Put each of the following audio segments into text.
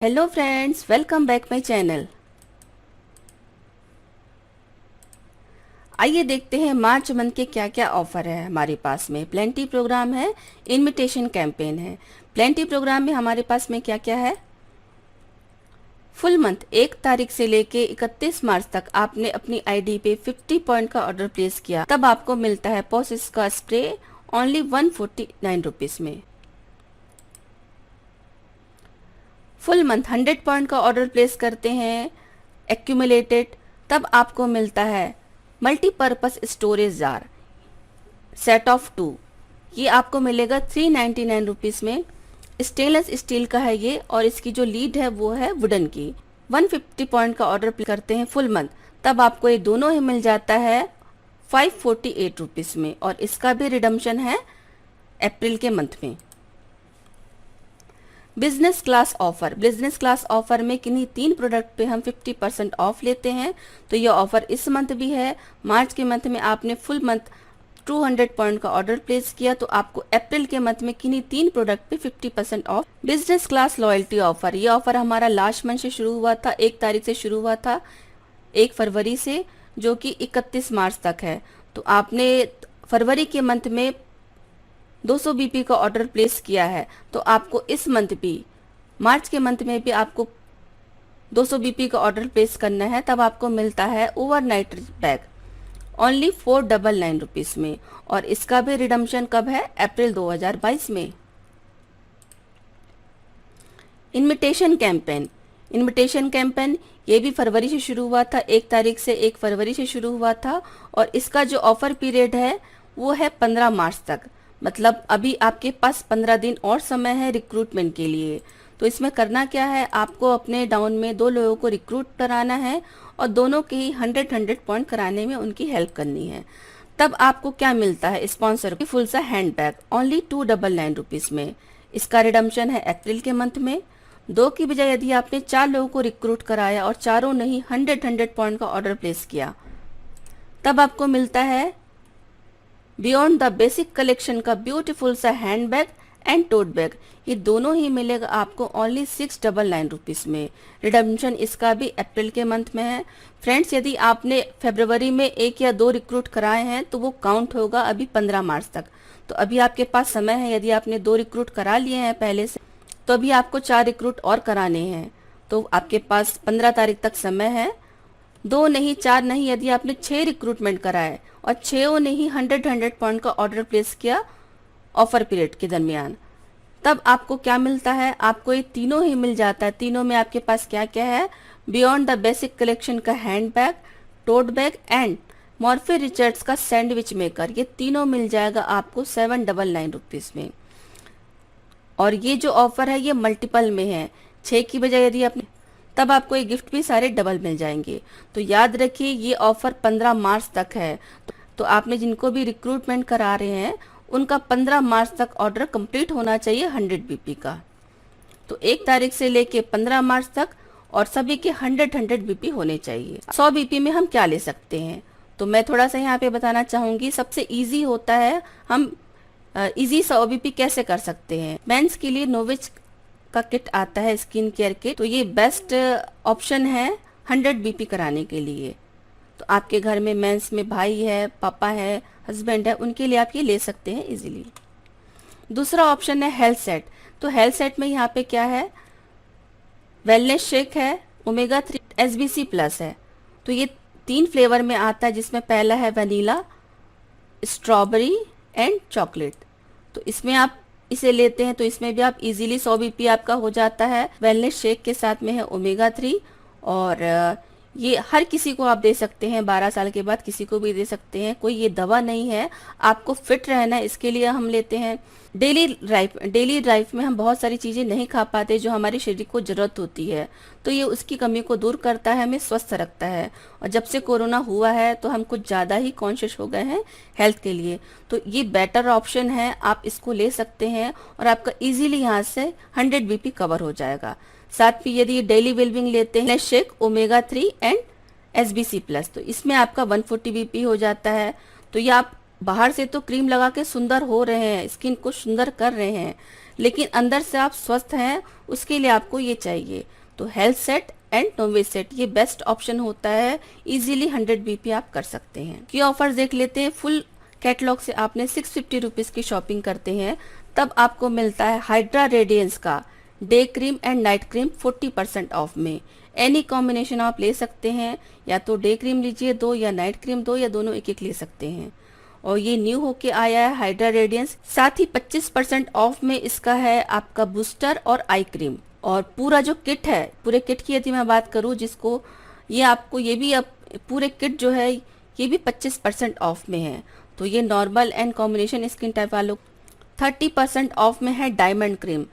Hello friends, welcome back my channel. आइए देखते हैं मार्च मंथ के क्या क्या ऑफर है हमारे पास में। प्लेंटी प्रोग्राम है, इनविटेशन कैंपेन है। प्लेंटी प्रोग्राम में हमारे पास में क्या क्या है। फुल मंथ 1 तारीख से लेके 31 मार्च तक आपने अपनी आईडी पे 50 पॉइंट का ऑर्डर प्लेस किया, तब आपको मिलता है पॉसिस का स्प्रे ओनली 149 रुपीज में। फुल मंथ 100 पॉइंट का ऑर्डर प्लेस करते हैं एक्यूमुलेटेड, तब आपको मिलता है multipurpose storage jar set of 2। ये आपको मिलेगा 399 रुपीज़ में। स्टेनलेस स्टील का है ये, और इसकी जो लीड है वो है वुडन की। 150 पॉइंट का ऑर्डर करते हैं फुल मंथ, तब आपको ये दोनों ही मिल जाता है 548 रुपीज़ में, और इसका भी रिडम्पशन है अप्रैल के मंथ में। Business class offer, business class offer में किन्हीं 3 प्रोडक्ट पे हम 50% ऑफ लेते हैं। तो ये ऑफर इस मंथ भी है। मार्च के मंथ में आपने फुल मंथ 200 पॉइंट का ऑर्डर प्लेस किया, तो आपको अप्रैल के मंथ में किन्हीं 3 प्रोडक्ट पे 50% of. Business class loyalty offer, ये ऑफर हमारा लास्ट मंथ से शुरू हुआ था, 1 तारीख से शुरू हुआ था 1 फरवरी से, जो कि 31 मार्च तक है। तो आपने फरवरी के मंथ में 200 बीपी का ऑर्डर प्लेस किया है, तो आपको इस मंथ भी, मार्च के मंथ में भी आपको 200 बीपी का ऑर्डर प्लेस करना है, तब आपको मिलता है ओवरनाइट बैग ओनली 499 रुपीज़ में, और इसका भी रिडम्पशन कब है, अप्रैल 2022 में। इनविटेशन कैंपेन, इनविटेशन कैंपेन ये भी फरवरी से शुरू हुआ था, 1 तारीख से 1 फरवरी से शुरू हुआ था, और इसका जो ऑफर पीरियड है वो है 15 मार्च तक। मतलब अभी आपके पास 15 दिन और समय है रिक्रूटमेंट के लिए। तो इसमें करना क्या है, आपको अपने डाउन में 2 लोगों को रिक्रूट कराना है, और दोनों के ही 100 पॉइंट कराने में उनकी हेल्प करनी है। तब आपको क्या मिलता है, स्पॉन्सर की फुल सा हैंड बैग ओनली 299 रुपीज़ में। इसका रिडम्पशन है अप्रैल के मंथ में। 2 की बजाय यदि आपने 4 लोगों को रिक्रूट कराया और चारों ने ही 100 पॉइंट का ऑर्डर प्लेस किया, तब आपको मिलता है बियॉन्ड द बेसिक कलेक्शन का ब्यूटीफुल सा hand bag and tote bag. ये दोनों ही मिलेगा आपको ओनली 699 रुपीज़ में। रिडम्पशन इसका भी अप्रैल के मंथ में है। फ्रेंड्स, यदि आपने फरवरी में 1 या 2 रिक्रूट कराए हैं तो वो काउंट होगा अभी 15 मार्च तक। तो अभी आपके पास समय है, यदि आपने 2 रिक्रूट करा लिए हैं पहले से, तो अभी आपको 4 रिक्रूट और कराने हैं। तो आपके पास 15 तारीख तक समय है। 2 नहीं, 4 नहीं, यदि आपने 6 रिक्रूटमेंट कराए और 6 ने ही 100 पॉइंट का ऑर्डर प्लेस किया ऑफर पीरियड के दरमियान, तब आपको क्या मिलता है, आपको ये तीनों ही मिल जाता है। तीनों में आपके पास क्या क्या है, बियॉन्ड द बेसिक कलेक्शन का hand bag, tote bag and Morphy Richards का सैंडविच मेकर। ये तीनों मिल जाएगा आपको 799 रुपीज़ में। और ये जो ऑफर है ये मल्टीपल में है। 6 की बजाय यदि आपने, तब आपको ये गिफ्ट भी सारे डबल मिल जाएंगे। तो याद रखिए, ये ऑफर 15 मार्च तक है। तो आपने जिनको भी रिक्रूटमेंट करा रहे हैं उनका 15 मार्च तक ऑर्डर कंप्लीट होना चाहिए 100 बीपी का। तो 1 तारीख से लेके 15 मार्च तक, और सभी के 100 बीपी होने चाहिए। 100 बीपी में हम क्या ले सकते हैं, तो मैं थोड़ा सा यहाँ पे बताना चाहूंगी। सबसे इजी होता है, हम इजी 100 बीपी कैसे कर सकते हैं। मेंस के लिए नोविच का किट आता है, स्किन केयर किट, तो ये बेस्ट ऑप्शन है 100 बीपी कराने के लिए। तो आपके घर में मेंस में भाई है, पापा है, हस्बैंड है, उनके लिए आप ये ले सकते हैं इजीली। दूसरा ऑप्शन है हेल्थ सेट। तो हेल्थ सेट में यहाँ पे क्या है, वेलनेस शेक है, ओमेगा 3 एसबीसी प्लस है। तो ये 3 फ्लेवर में आता है, जिसमें पहला है वनीला, स्ट्रॉबेरी एंड चॉकलेट। तो इसमें आप इसे लेते हैं तो इसमें भी आप इजीली 100 बीपी आपका हो जाता है। वेलनेस शेक के साथ में है ओमेगा 3, और ये हर किसी को आप दे सकते हैं, 12 साल के बाद किसी को भी दे सकते हैं। कोई ये दवा नहीं है, आपको फिट रहना है, इसके लिए हम लेते हैं। डेली लाइफ में हम बहुत सारी चीज़ें नहीं खा पाते जो हमारे शरीर को ज़रूरत होती है, तो ये उसकी कमी को दूर करता है, हमें स्वस्थ रखता है। और जब से कोरोना हुआ है तो हम कुछ ज़्यादा ही कॉन्शियस हो गए हैं हेल्थ के लिए, तो ये बेटर ऑप्शन है, आप इसको ले सकते हैं, और आपका ईजिली यहाँ से 100 बीपी कवर हो जाएगा। साथ में यदि डेली वेलबिंग लेते हैं shake omega 3 and SBC plus, तो इसमें आपका 140 बीपी हो जाता है। तो ये आप बाहर से तो क्रीम लगा के सुंदर हो रहे हैं, स्किन को सुंदर कर रहे हैं, लेकिन अंदर से आप स्वस्थ हैं, उसके लिए आपको ये चाहिए। तो हेल्थ सेट एंड नोवेज सेट ये बेस्ट ऑप्शन होता है, इजीली 100 BP आप कर सकते हैं। ये ऑफर्स देख लेते हैं। फुल कैटलॉग से आपने 650 रुपीज की शॉपिंग करते हैं तब आपको मिलता है हाइड्रा रेडियंस का day cream and night cream 40% of में। एनी कॉम्बिनेशन आप ले सकते हैं, या तो डे क्रीम लीजिए 2 या नाइट क्रीम 2 या दोनों एक एक ले सकते हैं। और ये न्यू होके आया है हाइड्रा रेडियंस। साथ ही 25% ऑफ में इसका है आपका बूस्टर और आई क्रीम। और पूरा जो किट है, पूरे किट की यदि मैं बात करूं, जिसको ये आपको ये भी अब पूरे किट जो है ये भी 25% ऑफ में है। तो ये normal and combination skin type वालों 30% ऑफ में है डायमंड क्रीम।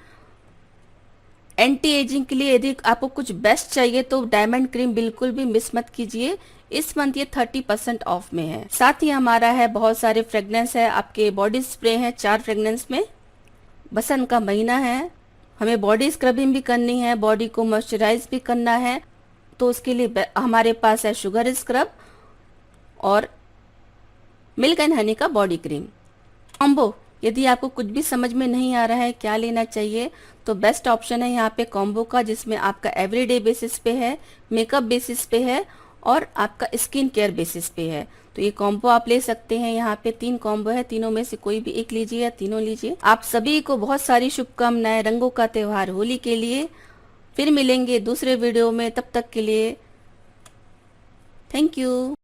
एंटी एजिंग के लिए यदि आपको कुछ बेस्ट चाहिए तो डायमंड क्रीम बिल्कुल भी मिस मत कीजिए। इस मंथ ये 30% ऑफ में है। साथ ही हमारा है बहुत सारे फ्रेग्रेंस है, आपके बॉडी स्प्रे है 4 फ्रेग्रेंस में। बसंत का महीना है, हमें बॉडी स्क्रबिंग भी करनी है, बॉडी को मॉइस्चराइज भी करना है, तो उसके लिए हमारे पास है शुगर स्क्रब और मिल्क एंड हनी का बॉडी क्रीम कॉम्बो। यदि आपको कुछ भी समझ में नहीं आ रहा है क्या लेना चाहिए, तो बेस्ट ऑप्शन है यहाँ पे कॉम्बो का, जिसमें आपका एवरीडे बेसिस पे है, मेकअप बेसिस पे है और आपका स्किन केयर बेसिस पे है। तो ये कॉम्बो आप ले सकते हैं। यहाँ पे 3 कॉम्बो है, तीनों में से कोई भी एक लीजिए या तीनों लीजिए। आप सभी को बहुत सारी शुभकामनाएं रंगों का त्योहार होली के लिए। फिर मिलेंगे दूसरे वीडियो में, तब तक के लिए थैंक यू।